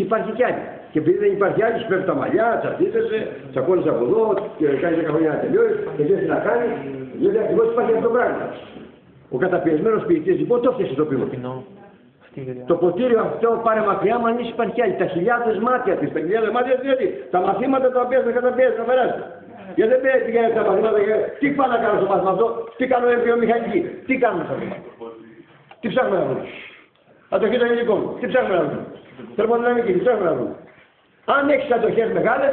υπάρχει κι άλλη. Και επειδή δεν υπάρχει άλλη, σου πέφτουν τα μαλλιά, τσαντίζεσαι, τσακώνεις από εδώ, και κάνεις 10 χρόνια να τελειώσεις, και δεν τι να κάνεις, γιατί ακριβώς υπάρχει αυτό το πράγμα. Ο καταπιεσμένος ποιητής λοιπόν το έφτιαξε το πείμα. Το ποτήριο αυτό πάρε μακριά, μα αν υπάρχει κι άλλη. Τα χιλιάδες μάτια της, διότι τα μαθήματα τα οποία δεν καταπιέζουν να περάσει. Γιατί δεν πηγαίνει τα μαθήματα, τι πάω να κάνω στο μάθημα αυτό, τι κάνω βιομηχανική, τι κάνουμε στο μάθημα. Τι ψάχνουμε να βρούμε. Αντοχή των υλικών, τι ψάχνουμε να βρούμε. Θερμοδυναμική, τι ψάχνουμε να βρούμε. Αν έχεις αντοχές μεγάλες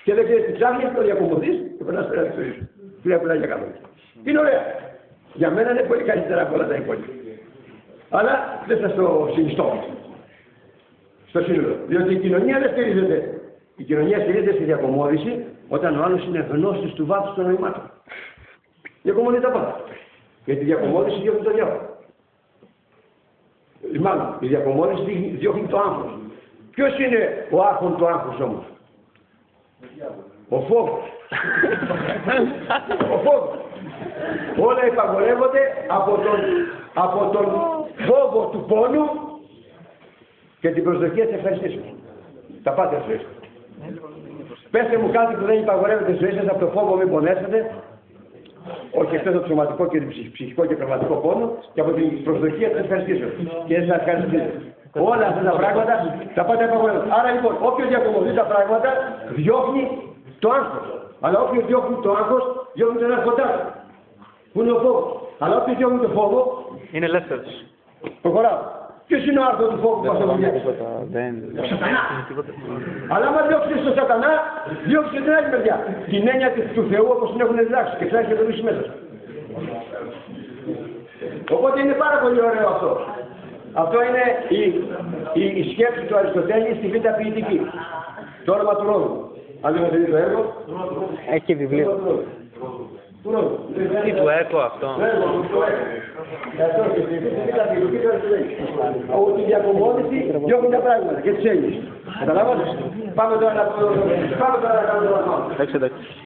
και δεν ξέρεις τι ψάχνεις, το διακομωθείς και περνάς πέρα τη ζωή σου. Φιλιά πουλά για καλό. Είναι ωραία. Για μένα είναι πολύ καλύτερα από όλα τα υπόλοιπα. Αλλά δεν θα στο συνιστώ. Στο σύνολο. Διότι η κοινωνία δεν στηρίζεται. Η κοινωνία στηρίζεται στη διακομώδηση όταν ο άλλος είναι γνώστης του βάθους των νοημάτων. Διακομωδεί τα πάντα. Γιατί η διακομώδηση διώχνει το διάβολο. Μάλλον, η διακομώδηση διώχνει το άγχος. Ποιος είναι ο άρχον του άγχους όμως? Ο φόβος. Ο φόβος. Όλα υπαγορεύονται από τον φόβο του πόνου και την προσδοκία της ευχαριστήσεως. Τα πάτε στη ζωή σας. Πέστε μου κάτι που δεν υπαγορεύεται στη ζωή σας από το φόβο μην πονέσετε, όχι εκτός από το σωματικό και το ψυχικό και πραγματικό πόνο, και από την προσδοκία της ευχαριστήσεως. Και δεν σας ευχαριστήσετε. Όλα αυτά τα πράγματα τα πάτε υπαγορεύονται. Άρα λοιπόν, όποιος διακομωδεί τα πράγματα διώχνει το άγχος. Αλλά όποιος διώχνει το άγχος, διώχνει τον άρχοντά του. Πού είναι ο φόβος. Αλλά όποιος διώχνει το φόβο, είναι ελεύθερος. Προχωράω. Ποιος είναι ο άρχον του φόβου που μας οδηγεί? Ο σατανά. Αλλά άμα διώξεις τον σατανά, διώξεις την άλλη μεριά. Την έννοια του Θεού όπως την έχουν διδάξει και θέλεις να το βρεις μέσα. Οπότε είναι πάρα πολύ ωραίο αυτό. Αυτό είναι η σκέψη του Αριστοτέλη στη Β' Ποιητική. Το όνομα του Ρόδου. Αν δεν δει το έργο, έχει και βιβλίο. Τι του έκο αυτό. Ότι η διακομώδηση διώχνει τα πράγματα και τις έννοιες. Καταλάβατε. Πάμε τώρα να κάνουμε το λάθος. Εντάξει.